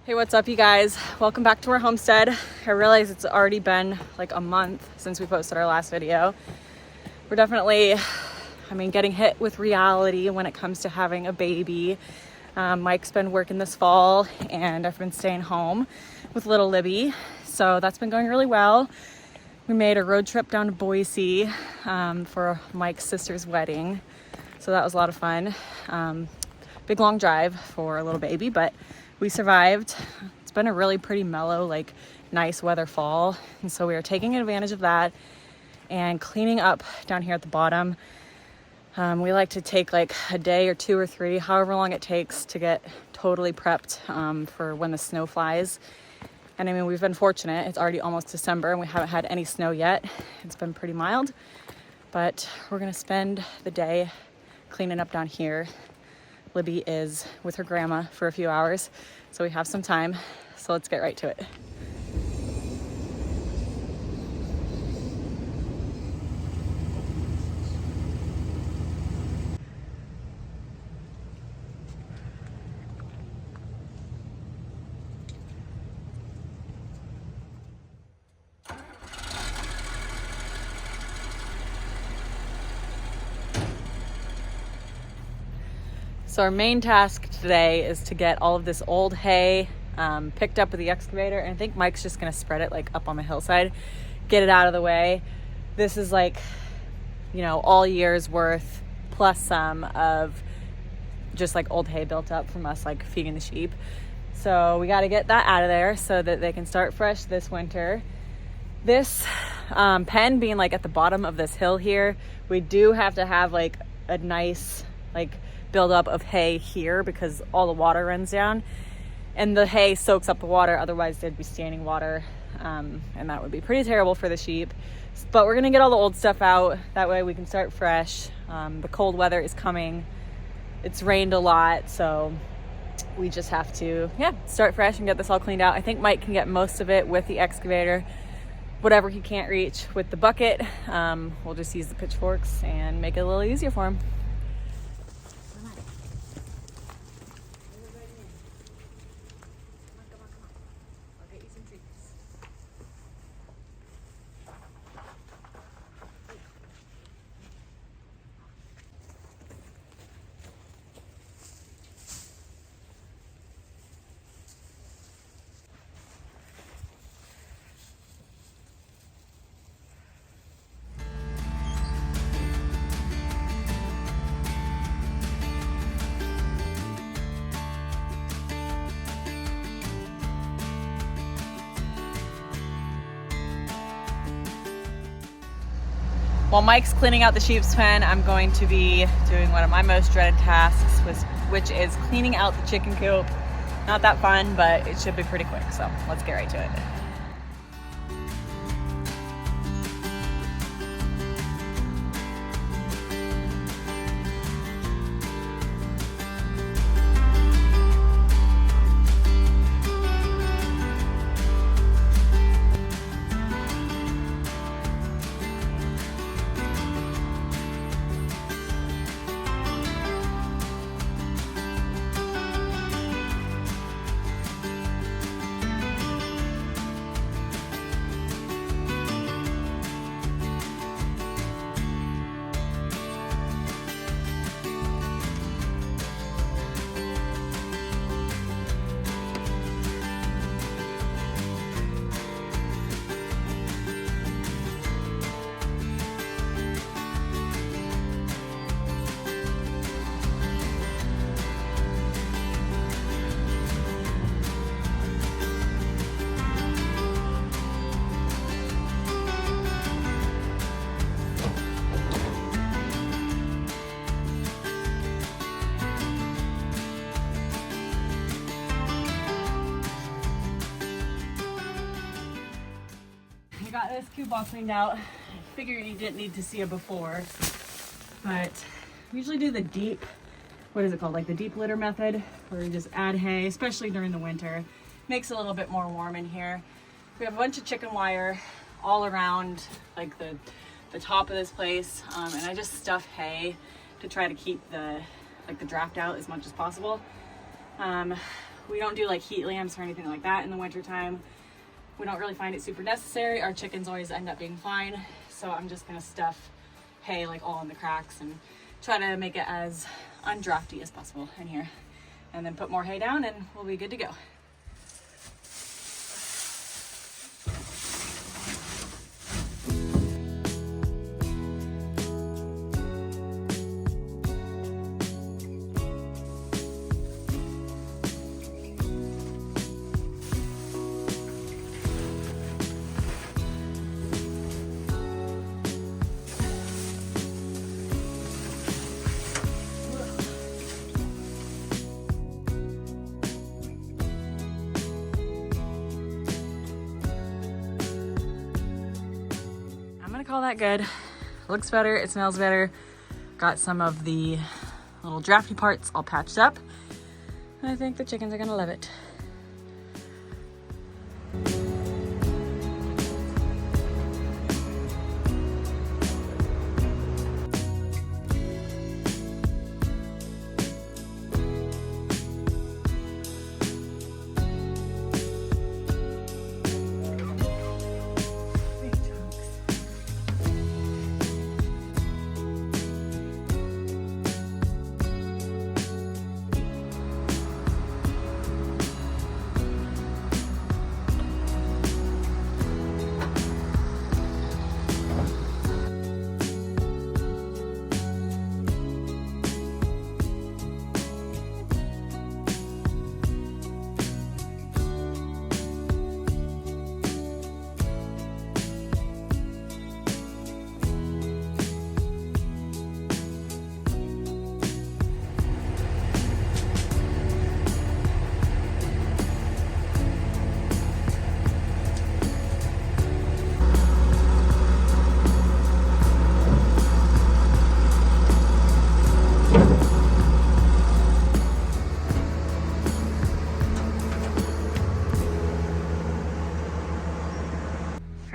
Hey, what's up, you guys? Welcome back to our homestead. I realize it's already been like a month since we posted our last video. We're definitely, getting hit with reality when it comes to having a baby. Mike's been working this fall and I've been staying home with little Libby. So that's been going really well. We made a road trip down to Boise for Mike's sister's wedding. So that was a lot of fun. Big long drive for a little baby, but we survived. It's been a really pretty mellow, nice weather fall. And so we are taking advantage of that and cleaning up down here at the bottom. We like to take a day or two or three, however long it takes to get totally prepped for when the snow flies. And we've been fortunate. It's already almost December and we haven't had any snow yet. It's been pretty mild, but we're gonna spend the day cleaning up down here. Libby is with her grandma for a few hours, so we have some time. So let's get right to it. So our main task today is to get all of this old hay picked up with the excavator. And I think Mike's just gonna spread it up on the hillside, get it out of the way. This is all year's worth plus some of just old hay built up from us feeding the sheep. So we got to get that out of there so that they can start fresh this winter. This pen being at the bottom of this hill here, we do have to have a nice buildup of hay here because all the water runs down and the hay soaks up the water. Otherwise there'd be standing water and that would be pretty terrible for the sheep. But we're gonna get all the old stuff out, that way we can start fresh. The cold weather is coming. It's rained a lot, so we just have to start fresh and get this all cleaned out. I think Mike can get most of it with the excavator. Whatever he can't reach with the bucket, we'll just use the pitchforks and make it a little easier for him. While Mike's cleaning out the sheep's pen, I'm going to be doing one of my most dreaded tasks, which is cleaning out the chicken coop. Not that fun, but it should be pretty quick, so let's get right to it. Got this coop all cleaned out. I figured you didn't need to see it before, but we usually do the deep, what is it called? The deep litter method, where you just add hay, especially during the winter. Makes it a little bit more warm in here. We have a bunch of chicken wire all around the top of this place, and I just stuff hay to try to keep the draft out as much as possible. We don't do like heat lamps or anything like that in the wintertime. We don't really find it super necessary. Our chickens always end up being fine. So I'm just gonna stuff hay like all in the cracks and try to make it as undrafty as possible in here. And then put more hay down and we'll be good to go. Call that good. Looks better, it smells better. Got some of the little drafty parts all patched up. I think the chickens are gonna love it.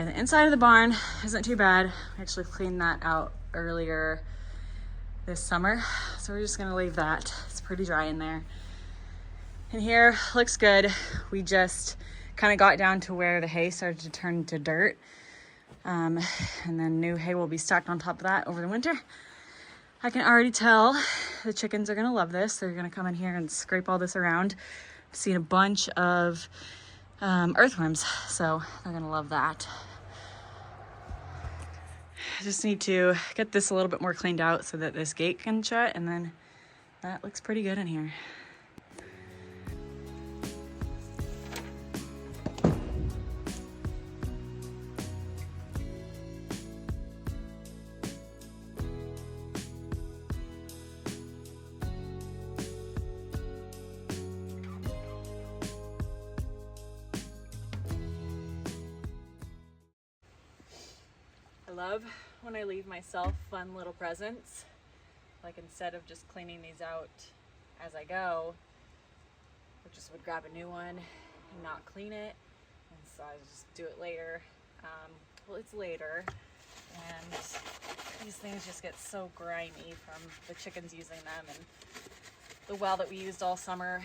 The inside of the barn isn't too bad. I actually cleaned that out earlier this summer, so we're just gonna leave that. It's pretty dry in there. And here looks good. We just kind of got down to where the hay started to turn to dirt, and then new hay will be stacked on top of that over the winter. I can already tell the chickens are gonna love this. They're gonna come in here and scrape all this around. I've seen a bunch of earthworms, so they're gonna love that. I just need to get this a little bit more cleaned out so that this gate can shut, and then that looks pretty good in here. I love when I leave myself fun little presents. Like, instead of just cleaning these out as I go, I just would grab a new one and not clean it. And so I just do it later. Well, it's later, and these things just get so grimy from the chickens using them. And the well that we used all summer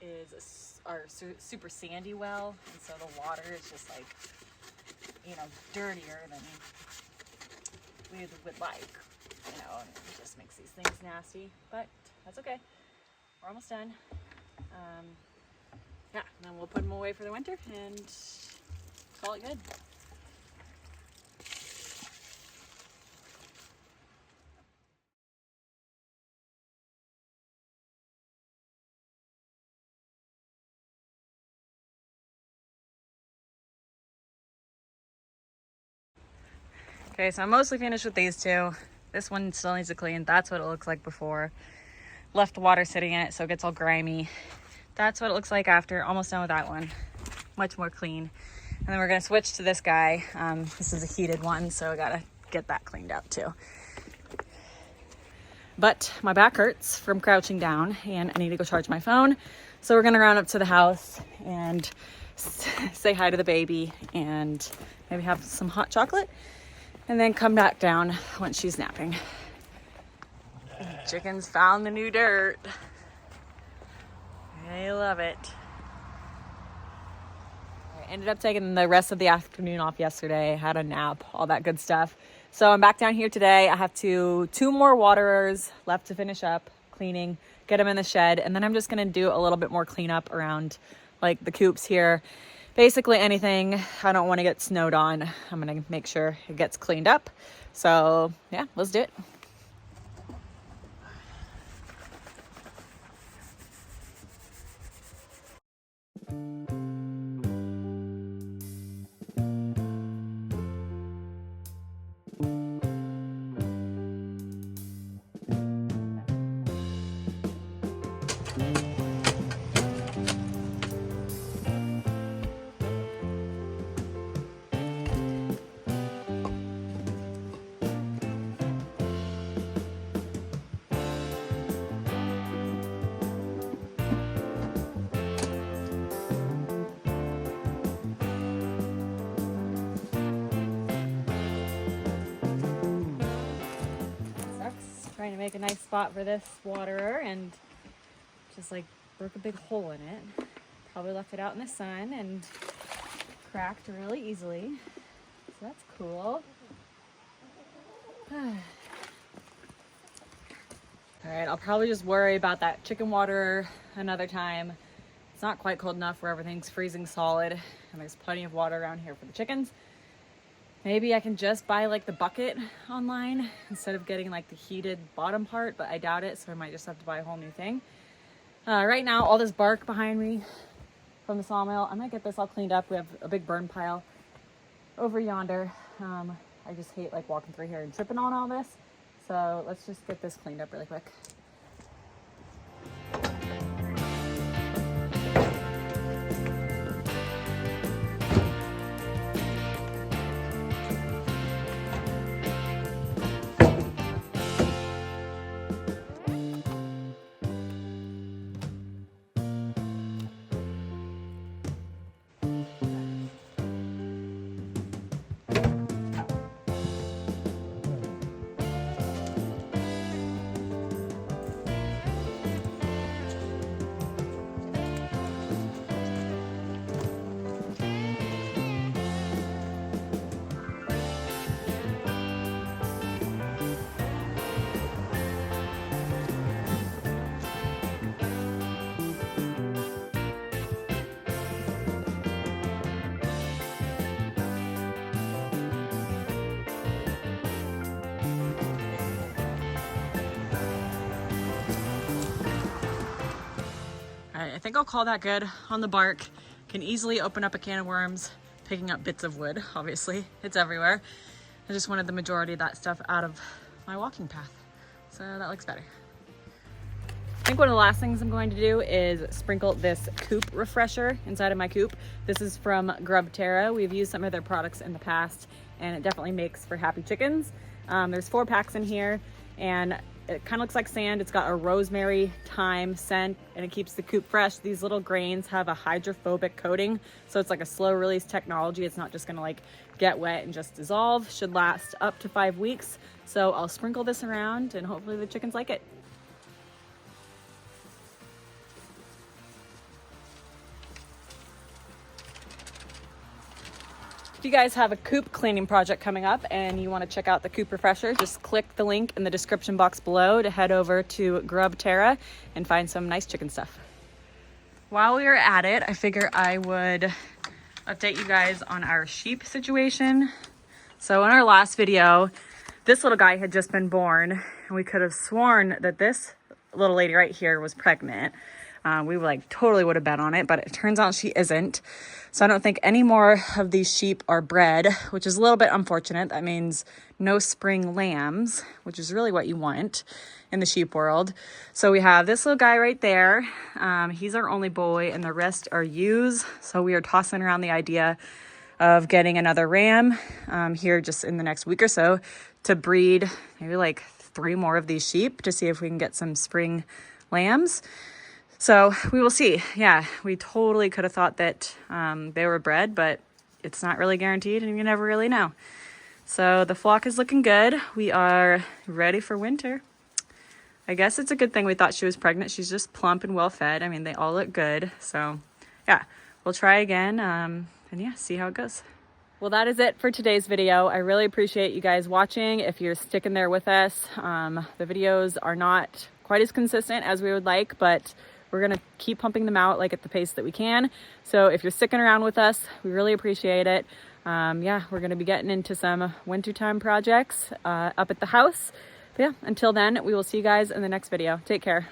is our super sandy well, and so the water is just like, you know, dirtier than we would like, you know, and it just makes these things nasty, but that's okay. We're almost done. Yeah, and then we'll put them away for the winter and call it good. Okay, so I'm mostly finished with these two. This one still needs to clean. That's what it looks like before. Left the water sitting in it so it gets all grimy. That's what it looks like after. Almost done with that one. Much more clean. And then we're gonna switch to this guy. This is a heated one, so I gotta get that cleaned out too. But my back hurts from crouching down and I need to go charge my phone. So we're gonna run up to the house and say hi to the baby and maybe have some hot chocolate. And then come back down once she's napping. Chickens found the new dirt. They love it. I ended up taking the rest of the afternoon off yesterday, had a nap, all that good stuff. So I'm back down here today. I have two more waterers left to finish up cleaning, get them in the shed, and then I'm just gonna do a little bit more cleanup around like the coops here. Basically anything I don't want to get snowed on, I'm gonna make sure it gets cleaned up. So yeah, let's do it. Trying to make a nice spot for this waterer and just like broke a big hole in it. Probably left it out in the sun and cracked really easily. So that's cool. All right, I'll probably just worry about that chicken waterer another time. It's not quite cold enough where everything's freezing solid and there's plenty of water around here for the chickens. Maybe I can just buy like the bucket online instead of getting like the heated bottom part, but I doubt it, so I might just have to buy a whole new thing. Right now, all this bark behind me from the sawmill, I might get this all cleaned up. We have a big burn pile over yonder. I just hate like walking through here and tripping on all this. So let's just get this cleaned up really quick. I think I'll call that good on the bark. Can easily open up a can of worms, picking up bits of wood, obviously. It's everywhere. I just wanted the majority of that stuff out of my walking path. So that looks better. I think one of the last things I'm going to do is sprinkle this Coop refresher inside of my coop. This is from GrubTerra. We've used some of their products in the past and it definitely makes for happy chickens. There's 4 packs in here and it kind of looks like sand. It's got a rosemary, thyme scent, and it keeps the coop fresh. These little grains have a hydrophobic coating, so it's like a slow release technology. It's not just gonna like get wet and just dissolve. Should last up to 5 weeks. So I'll sprinkle this around and hopefully the chickens like it. If you guys have a coop cleaning project coming up and you want to check out the coop refresher, just click the link in the description box below to head over to GrubTerra and find some nice chicken stuff. While we are at it, I figure I would update you guys on our sheep situation. So in our last video, this little guy had just been born and we could have sworn that this little lady right here was pregnant. We like totally would have bet on it, but it turns out she isn't. So I don't think any more of these sheep are bred, which is a little bit unfortunate. That means no spring lambs, which is really what you want in the sheep world. So we have this little guy right there. He's our only boy and the rest are ewes. So we are tossing around the idea of getting another ram here just in the next week or so to breed maybe like 3 more of these sheep to see if we can get some spring lambs. So we will see. Yeah, we totally could have thought that they were bred, but it's not really guaranteed and you never really know. So the flock is looking good. We are ready for winter. I guess it's a good thing we thought she was pregnant. She's just plump and well fed. I mean, they all look good. So yeah, we'll try again and yeah, see how it goes. Well, that is it for today's video. I really appreciate you guys watching. If you're sticking there with us, the videos are not quite as consistent as we would like, but we're gonna keep pumping them out like at the pace that we can. So if you're sticking around with us, we really appreciate it. Yeah, we're gonna be getting into some wintertime projects up at the house. But yeah, until then, we will see you guys in the next video. Take care.